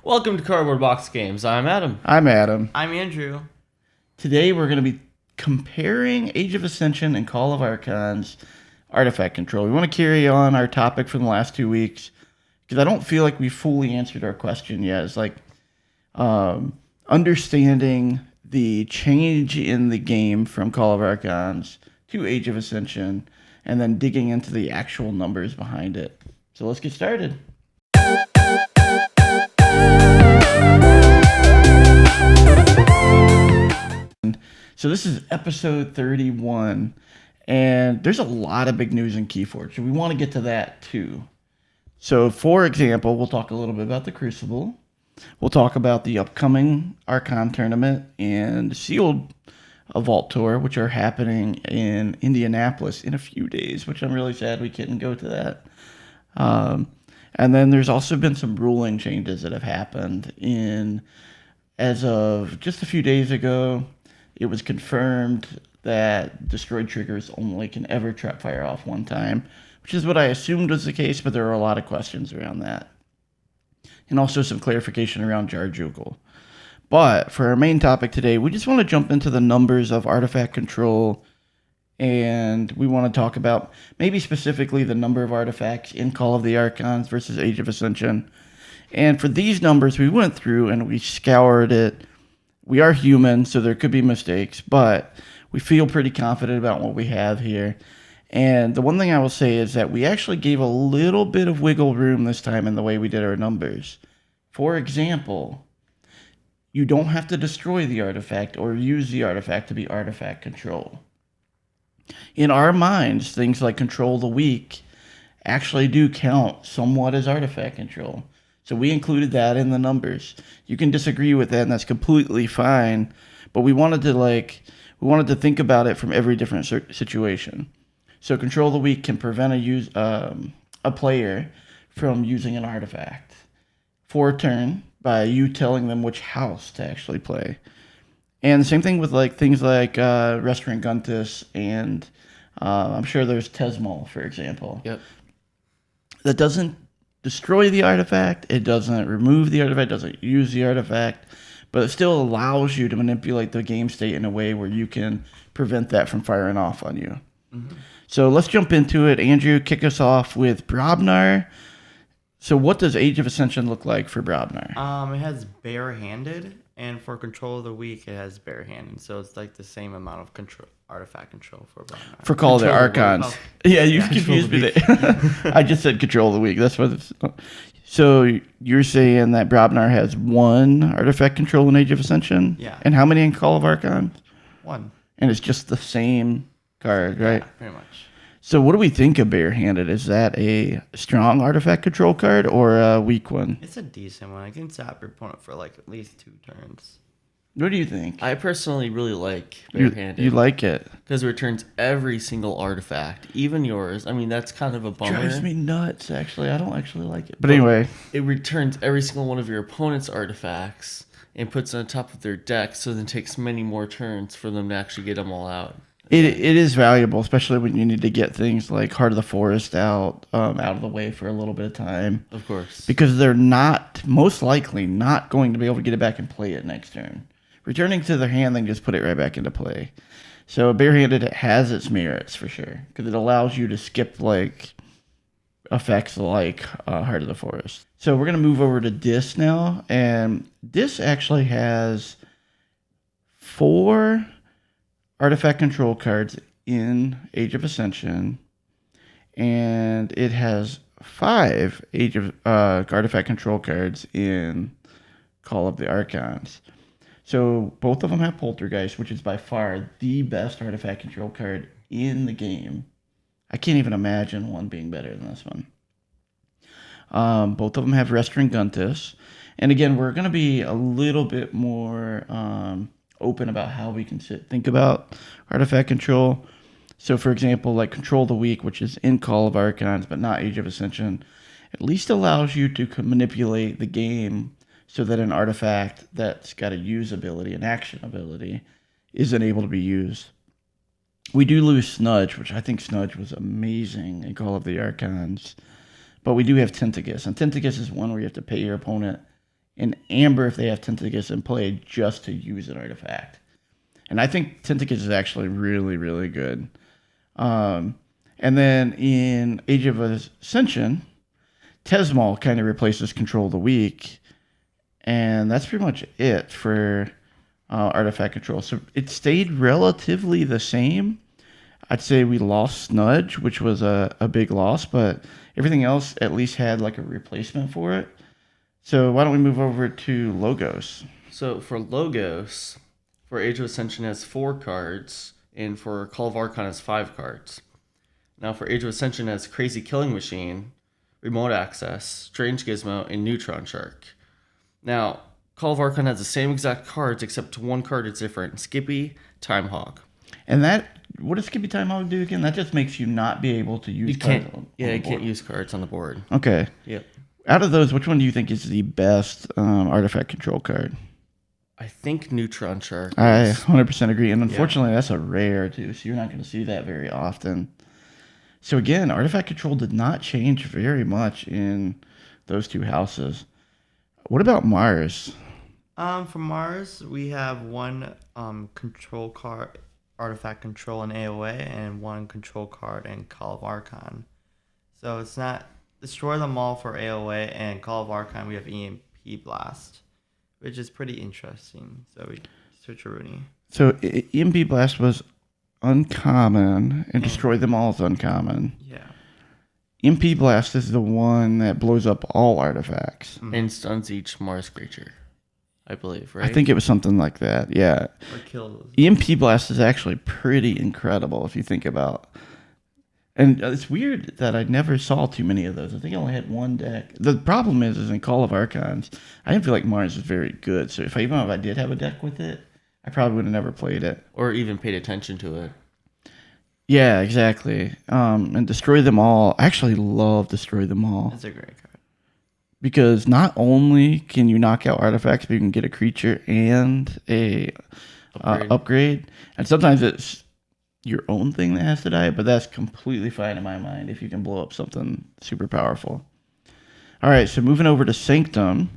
Welcome to Cardboard Box Games. I'm Adam. I'm Adam. I'm Andrew. Today we're going to be comparing Age of Ascension and Call of Archons artifact control. We want to carry on our topic from the last 2 weeks because I don't feel like we fully answered our question yet. It's like understanding the change in the game from Call of Archons to Age of Ascension and then digging into the actual numbers behind it. So let's get started. So this is episode 31, and there's a lot of big news in KeyForge, so we want to get to that too. So for example, we'll talk a little bit about the Crucible. We'll talk about the upcoming Archon tournament and Sealed Vault Tour, which are happening in Indianapolis in a few days, which I'm really sad we couldn't go to that. And then there's also been some ruling changes that have happened as of just a few days ago. It was confirmed that destroyed triggers only can ever trap fire off one time, which is what I assumed was the case, but there are a lot of questions around that. And also some clarification around Jar Jugal. But for our main topic today, we just want to jump into the numbers of artifact control, and we want to talk about maybe specifically the number of artifacts in Call of the Archons versus Age of Ascension. And for these numbers, we went through and we scoured it. We are human, so there could be mistakes, but we feel pretty confident about what we have here. And the one thing I will say is that we actually gave a little bit of wiggle room this time in the way we did our numbers. For example, you don't have to destroy the artifact or use the artifact to be artifact control. In our minds, things like control the weak actually do count somewhat as artifact control. So we included that in the numbers. You can disagree with that, and that's completely fine. But we wanted to think about it from every different situation. So control the weak can prevent a player from using an artifact for a turn by you telling them which house to actually play. And the same thing with things like Restaurant Guntus and I'm sure there's Tesmal, for example. Yep. That doesn't destroy the artifact, it doesn't remove the artifact, doesn't use the artifact, but it still allows you to manipulate the game state in a way where you can prevent that from firing off on you. Mm-hmm. So let's jump into it. Andrew, kick us off with Brobnar. So what does Age of Ascension look like for Brobnar? It has barehanded, and for control of the weak, it has barehanded. So it's like the same amount of artifact control for Brobnar. For Call of the Archons. Yeah, you confused me there. I just said control of the weak. That's what it's... So you're saying that Brobnar has one artifact control in Age of Ascension? Yeah. And how many in Call of Archons? One. And it's just the same card, right? Yeah, pretty much. So what do we think of barehanded? Is that a strong artifact control card or a weak one? It's a decent one. I can zap your opponent for at least 2 turns. What do you think? I personally really like barehanded. You like it? Because it returns every single artifact, even yours. I mean, that's kind of a bummer. Drives me nuts, actually. I don't actually like it. But anyway. It returns every single one of your opponent's artifacts and puts it on top of their deck, so then it takes many more turns for them to actually get them all out. It is valuable, especially when you need to get things like Heart of the Forest out of the way for a little bit of time. Of course. Because they're most likely not going to be able to get it back and play it next turn. Returning to their hand, they can just put it right back into play. So barehanded has its merits for sure, because it allows you to skip effects like Heart of the Forest. So we're going to move over to Dis now, and Dis actually has 4 artifact control cards in Age of Ascension, and it has 5 Age of artifact control cards in Call of the Archons. So both of them have Poltergeist, which is by far the best artifact control card in the game. I can't even imagine one being better than this one. Both of them have Restaurant Guntus. And again, we're going to be a little bit more open about how we can think about artifact control. So for example, like Control the Weak, which is in Call of Archons, but not Age of Ascension, at least allows you to manipulate the game so that an artifact that's got a use ability, an action ability, isn't able to be used. We do lose Snudge, which I think Snudge was amazing in Call of the Archons. But we do have Tentagus, and Tentagus is one where you have to pay your opponent and amber if they have Tentacus in play just to use an artifact. And I think Tentacus is actually really, really good. And then in Age of Ascension, Tesmal kind of replaces Control of the Weak. And that's pretty much it for artifact control. So it stayed relatively the same. I'd say we lost Snudge, which was a big loss, but everything else at least had like a replacement for it. So why don't we move over to Logos? So for Logos, for Age of Ascension has 4 cards, and for Call of Archon has 5 cards. Now for Age of Ascension has Crazy Killing Machine, Remote Access, Strange Gizmo, and Neutron Shark. Now, Call of Archon has the same exact cards, except one card is different. Skippy, Time Hog. And what does Skippy Time Hog do again? That just makes you not be able to use cards on the you board. can't use cards on the board. Okay. Yep. Out of those, which one do you think is the best artifact control card? I think Neutron Shark. I 100% agree. And unfortunately, that's a rare, too, so you're not going to see that very often. So again, artifact control did not change very much in those 2 houses. What about Mars? For Mars, we have one control card, artifact control in AoA, and one control card in Call of Archon. So it's not destroy them all for AoA, and Call of Archon we have EMP Blast, which is pretty interesting. So we switch a Rooney. So EMP Blast was uncommon, and destroy them all is uncommon. Yeah. EMP Blast is the one that blows up all artifacts. And stuns each Mars creature, I believe, right? I think it was something like that, yeah. Or kills. EMP Blast is actually pretty incredible if you think about. And it's weird that I never saw too many of those. I think I only had one deck. The problem is in Call of Archons, I didn't feel like Mars was very good. So even if I did have a deck with it, I probably would have never played it. Or even paid attention to it. Yeah, exactly. And Destroy Them All. I actually love Destroy Them All. That's a great card. Because not only can you knock out artifacts, but you can get a creature and a upgrade. And sometimes it's your own thing that has to die, but that's completely fine in my mind if you can blow up something super powerful. All right, so moving over to Sanctum.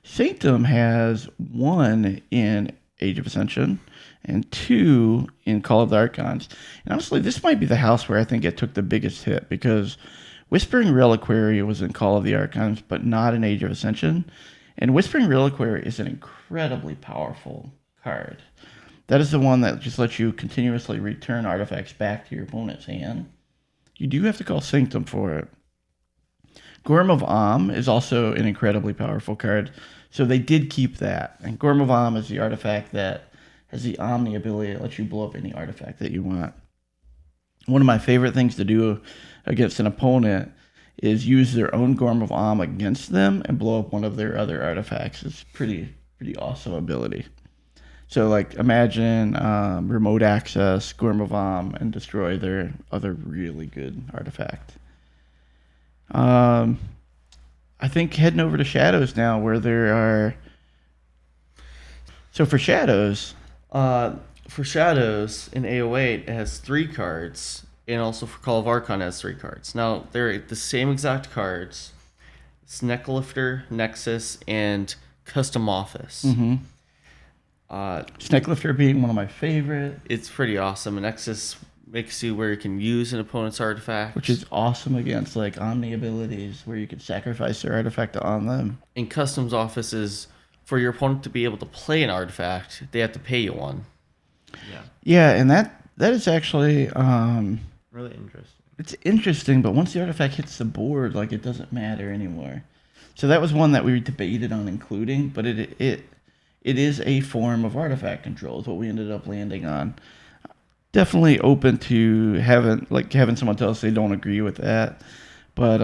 Sanctum has 1 in Age of Ascension and 2 in Call of the Archons. And honestly, this might be the house where I think it took the biggest hit because Whispering Reliquary was in Call of the Archons, but not in Age of Ascension. And Whispering Reliquary is an incredibly powerful card. That is the one that just lets you continuously return artifacts back to your opponent's hand. You do have to call Sanctum for it. Gorm of Om is also an incredibly powerful card, so they did keep that. And Gorm of Om is the artifact that has the Omni ability to let you blow up any artifact that you want. One of my favorite things to do against an opponent is use their own Gorm of Om against them and blow up one of their other artifacts. It's pretty awesome ability. So, like, imagine remote access, Gorm of Om, and destroy their other really good artifact. I think heading over to Shadows now, where there are... So, for Shadows... For Shadows, in AoA, it has 3 cards, and also for Call of Archon, it has 3 cards. Now, they're the same exact cards. It's Necklifter, Nexus, and Custom Office. Mm-hmm. Snecklifter being one of my favorite. It's pretty awesome. And Nexus makes you where you can use an opponent's artifact. Which is awesome against, like, Omni abilities, where you can sacrifice their artifact on them. And Customs Office is for your opponent to be able to play an artifact, they have to pay you one. Yeah. Yeah, and that is actually Really interesting. it's interesting, but once the artifact hits the board, like, it doesn't matter anymore. So that was one that we debated on including, but it is a form of artifact control is what we ended up landing on. Definitely open to having someone tell us they don't agree with that. But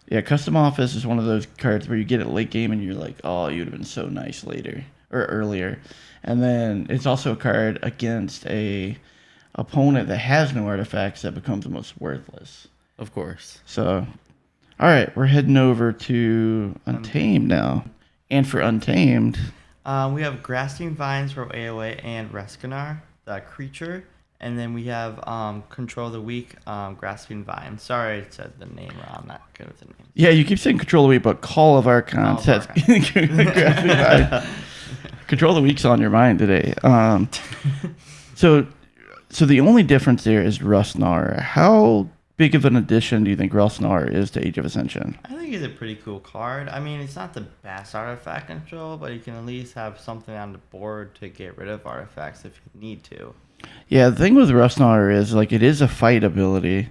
yeah, Custom Office is one of those cards where you get it late game and you're like, oh, you'd have been so nice later or earlier. And then it's also a card against a opponent that has no artifacts that becomes the most worthless. Of course. So, all right, we're heading over to Untamed now. And for Untamed, we have Grasping Vines for AoA and Reskinar, the creature, And then we have Control the Weak, Grasping Vine. Sorry I said the name wrong. I'm not good with the names. Yeah, you keep saying Control the Week, but Call of Archons has Control the Week's on your mind today. So the only difference there is Rustnar. How big of an addition do you think Rustnar is to Age of Ascension? I think he's a pretty cool card. I mean, it's not the best artifact control, but you can at least have something on the board to get rid of artifacts if you need to. Yeah, the thing with Rustnar is like it is a fight ability.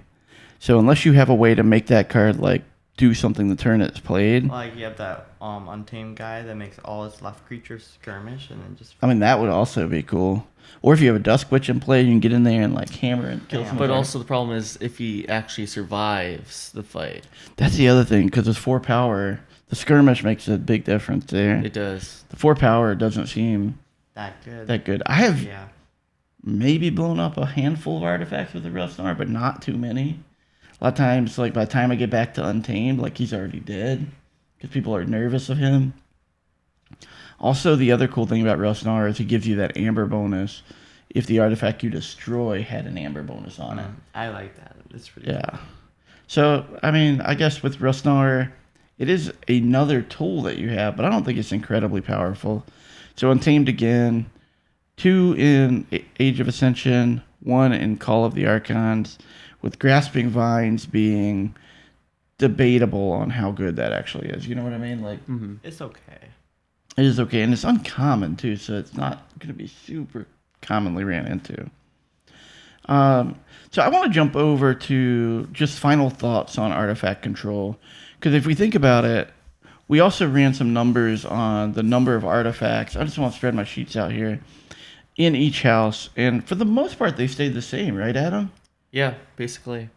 So unless you have a way to make that card like do something the turn it's played, Like you have that Untamed guy that makes all its left creatures skirmish and then just. I mean that would also be cool. Or if you have a Dusk Witch in play, you can get in there and like hammer and kill some. But also the problem is if he actually survives the fight. That's the other thing because it's 4 power. The skirmish makes a big difference there. It does. The 4 power doesn't seem That good. that good. I have Yeah. maybe blown up a handful of artifacts with the Rustnar, but not too many. A lot of times, like by the time I get back to Untamed, like he's already dead because people are nervous of him. Also, the other cool thing about Rustnar is he gives you that amber bonus if the artifact you destroy had an amber bonus on it. I like that. It's pretty Yeah. cool. So, I mean, I guess with Rustnar, it is another tool that you have, but I don't think it's incredibly powerful. So, Untamed again, 2 in Age of Ascension, 1 in Call of the Archons, with Grasping Vines being debatable on how good that actually is. You know what I mean? Like, It's okay. it is okay, and it's uncommon too, so it's not going to be super commonly ran into. So I want to jump over to just final thoughts on artifact control, because if we think about it, we also ran some numbers on the number of artifacts. I just want to spread my sheets out here in each house, and for the most part, they stayed the same, right, Adam? Yeah, basically.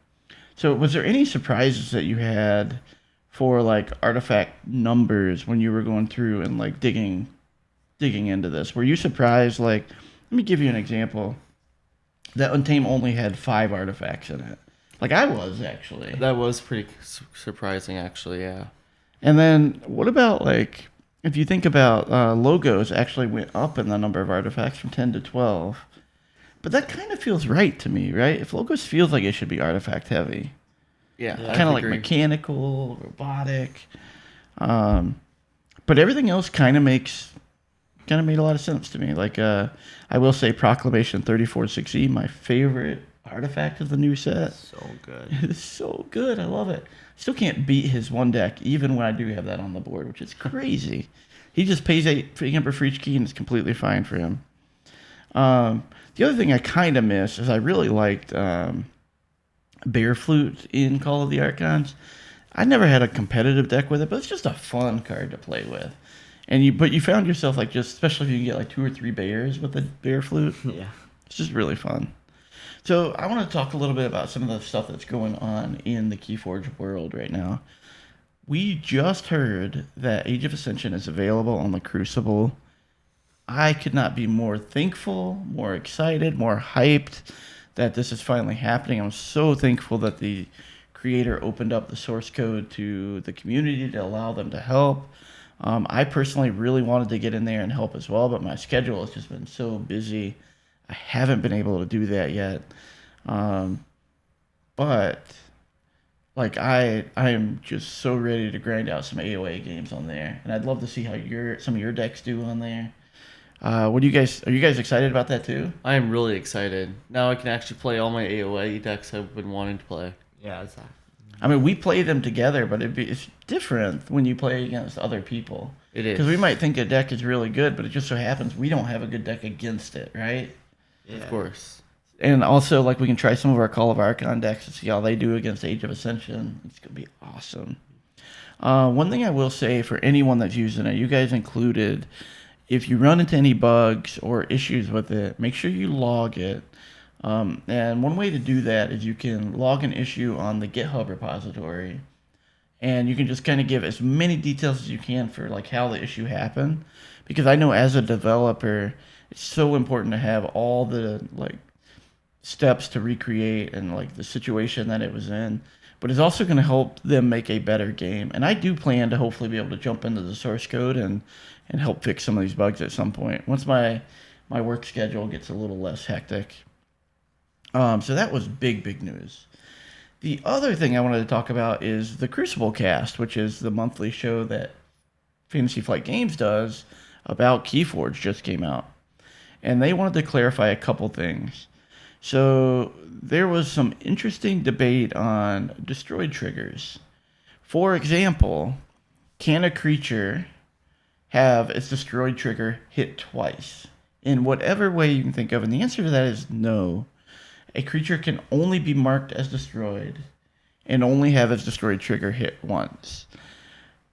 So was there any surprises that you had for like artifact numbers when you were going through and like digging into this? Were you surprised? Like, let me give you an example. That Untamed only had 5 artifacts in it. Like I was actually. That was pretty surprising, actually, yeah. And then what about like if you think about logos actually went up in the number of artifacts from 10 to 12. But that kind of feels right to me, right? If logos feels like it should be artifact heavy. Yeah, I Kind of like agree. mechanical, robotic. But everything else kind of made a lot of sense to me. Like I will say Proclamation 34-6E, my favorite artifact of the new set. So good. It's so good. I love it. Still can't beat his one deck, even when I do have that on the board, which is crazy. He just pays 8 amber for each key, and it's completely fine for him. The other thing I kind of miss is I really liked Bear Flute in Call of the Archons. I never had a competitive deck with it, but it's just a fun card to play with. And you found yourself like just, especially if you can get like 2 or 3 bears with the Bear Flute. Yeah. It's just really fun. So I want to talk a little bit about some of the stuff that's going on in the KeyForge world right now. We just heard that Age of Ascension is available on the Crucible. I could not be more thankful, more excited, more hyped that this is finally happening. I'm so thankful that the creator opened up the source code to the community to allow them to help. I personally really wanted to get in there and help as well, but my schedule has just been so busy. I haven't been able to do that yet. But like I am just so ready to grind out some AoA games on there, and I'd love to see how some of your decks do on there. Are you guys excited about that too? I am really excited. Now I can actually play all my AoA decks I've been wanting to play. Yeah, it's I mean, we play them together, but it's different when you play against other people. It is. Because we might think a deck is really good, but it just so happens we don't have a good deck against it, right? yeah. Of course. And also, like, we can try some of our Call of Archon decks to see how they do against Age of Ascension. It's going to be awesome. One thing I will say for anyone that's using it, you guys included, if you run into any bugs or issues with it, make sure you log it. And one way to do that is you can log an issue on the GitHub repository, and you can just kind of give as many details as you can for like how the issue happened. Because I know as a developer, it's so important to have all the like steps to recreate and like the situation that it was in, but it's also going to help them make a better game. And I do plan to hopefully be able to jump into the source code and help fix some of these bugs at some point once my work schedule gets a little less hectic. So that was big news. The other thing I wanted to talk about is the Crucible cast, which is the monthly show that Fantasy Flight Games does about KeyForge, just came out. And they wanted to clarify a couple things. So there was some interesting debate on destroyed triggers. For example, can a creature have its destroyed trigger hit twice? In whatever way you can think of. And the answer to that is no. A creature can only be marked as destroyed and only have its destroyed trigger hit once.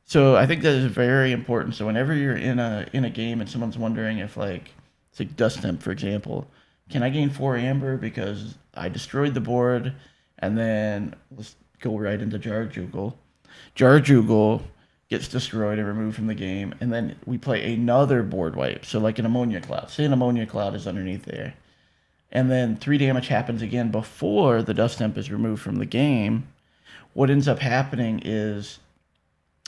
So I think that is very important. So whenever you're in a game and someone's wondering if it's like Dust Temp, for example, can I gain 4 amber because I destroyed the board, and then let's go right into Jar Jugal. Jar Jugal gets destroyed and removed from the game, and then we play another board wipe. So like an Ammonia Cloud. Say an Ammonia Cloud is underneath there. And then 3 damage happens again before the Dust Temp is removed from the game. What ends up happening is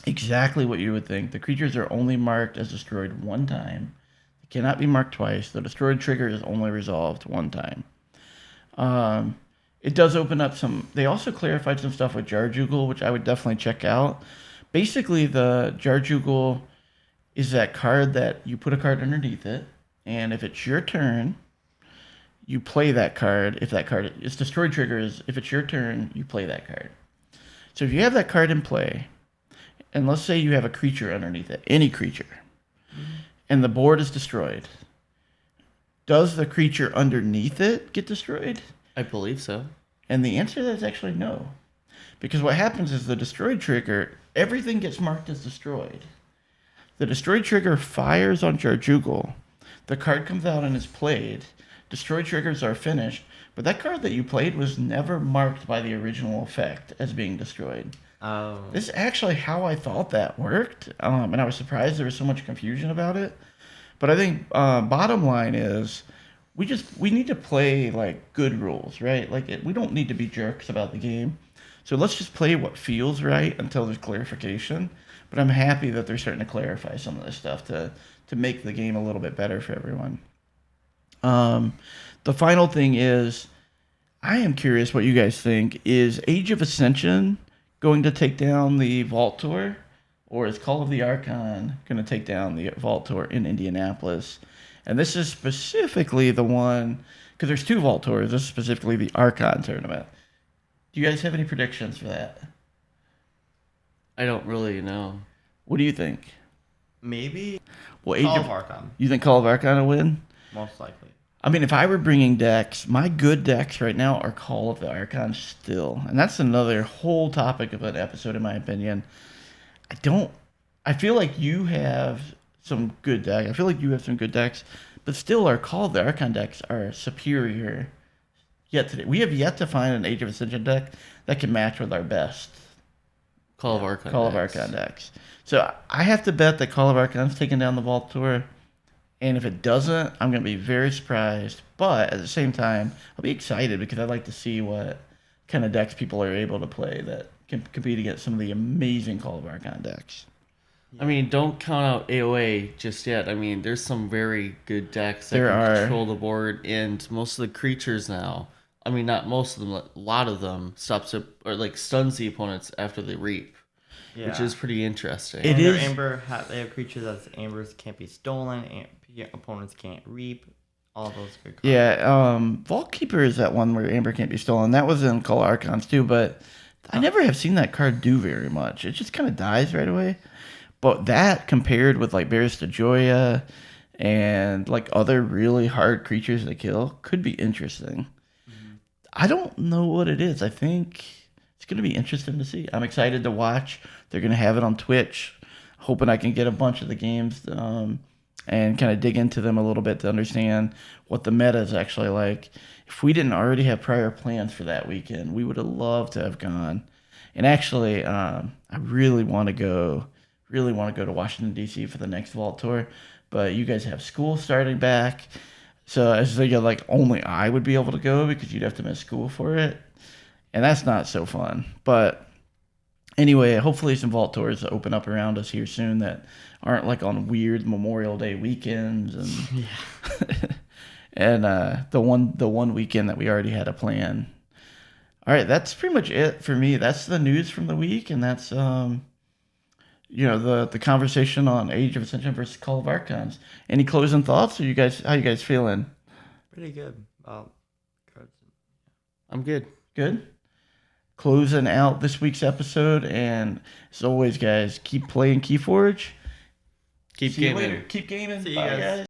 exactly what you would think. The creatures are only marked as destroyed one time. They cannot be marked twice. The destroyed trigger is only resolved one time. It does open up some... They also clarified some stuff with Jar Jugal, which I would definitely check out. Basically, the Jar Jugal is that card that you put a card underneath it, and if it's your turn, you play that card. If that card... Its destroyed trigger is, if it's your turn, you play that card. So if you have that card in play, and let's say you have a creature underneath it, any creature, and the board is destroyed, does the creature underneath it get destroyed? I believe so. And the answer to that is actually no. Because what happens is the destroyed trigger, everything gets marked as destroyed. The destroyed trigger fires on Jar Jugal. The card comes out and is played. Destroyed triggers are finished, but that card that you played was never marked by the original effect as being destroyed. Oh. This is actually how I thought that worked, and I was surprised there was so much confusion about it. But I think bottom line is we need to play like good rules, right? We don't need to be jerks about the game. So let's just play what feels right until there's clarification. But I'm happy that they're starting to clarify some of this stuff to make the game a little bit better for everyone. The final thing is, I am curious what you guys think. Is Age of Ascension going to take down the Vault Tour, or is Call of the Archon going to take down the Vault Tour in Indianapolis? And this is specifically the one, because there's 2 Vault Tours. This is specifically the Archon tournament. Do you guys have any predictions for that? I don't really know. What do you think? Maybe Well, Call of Archon, You think Call of Archon will win? most likely. I mean, if I were bringing decks, my good decks right now are Call of the Archon still. And that's another whole topic of an episode, in my opinion. I feel like you have some good decks. I feel like you have some good decks, but still our Call of the Archon decks are superior yet today. We have yet to find an Age of Ascension deck that can match with our best Call of Archon. Call of Archon decks. So I have to bet that Call of Archon's taking down the Vault Tour. And if it doesn't, I'm going to be very surprised. But at the same time, I'll be excited because I'd like to see what kind of decks people are able to play that can compete against some of the amazing Call of Archon decks. I mean, don't count out AoA just yet. I mean, there's some very good decks that There can are. control the board, and most of the creatures now. I mean, not most of them, a lot of them stuns the opponents after they reap, which is pretty interesting. It And their is- Amber they have creatures that Ambers can't be stolen, and opponents can't reap. All those good cards. Yeah, Vault Keeper is that one where Amber can't be stolen. That was in Call of Archons too, but I never have seen that card do very much. It just kind of dies right away. But that compared with like Barista Joya and like other really hard creatures to kill could be interesting. I don't know what it is. I think it's going to be interesting to see. I'm excited to watch. They're going to have it on Twitch. Hoping I can get a bunch of the games and kind of dig into them a little bit to understand what the meta is actually like. If we didn't already have prior plans for that weekend, we would have loved to have gone. And actually, I really want to go to Washington, D.C. for the next Vault Tour. But you guys have school starting back. So I was thinking like only I would be able to go because you'd have to miss school for it. And that's not so fun. But anyway, hopefully some Vault Tours open up around us here soon that aren't like on weird Memorial Day weekends and and the one weekend that we already had a plan. All right, that's pretty much it for me. That's the news from the week, and that's the conversation on Age of Ascension versus Call of Archons. Any closing thoughts? How you guys feeling? Pretty good. Cards. I'm good. Good. Closing out this week's episode, and as always, guys, keep playing KeyForge. Keep See you gaming. later. Keep gaming. See you Bye, guys. guys.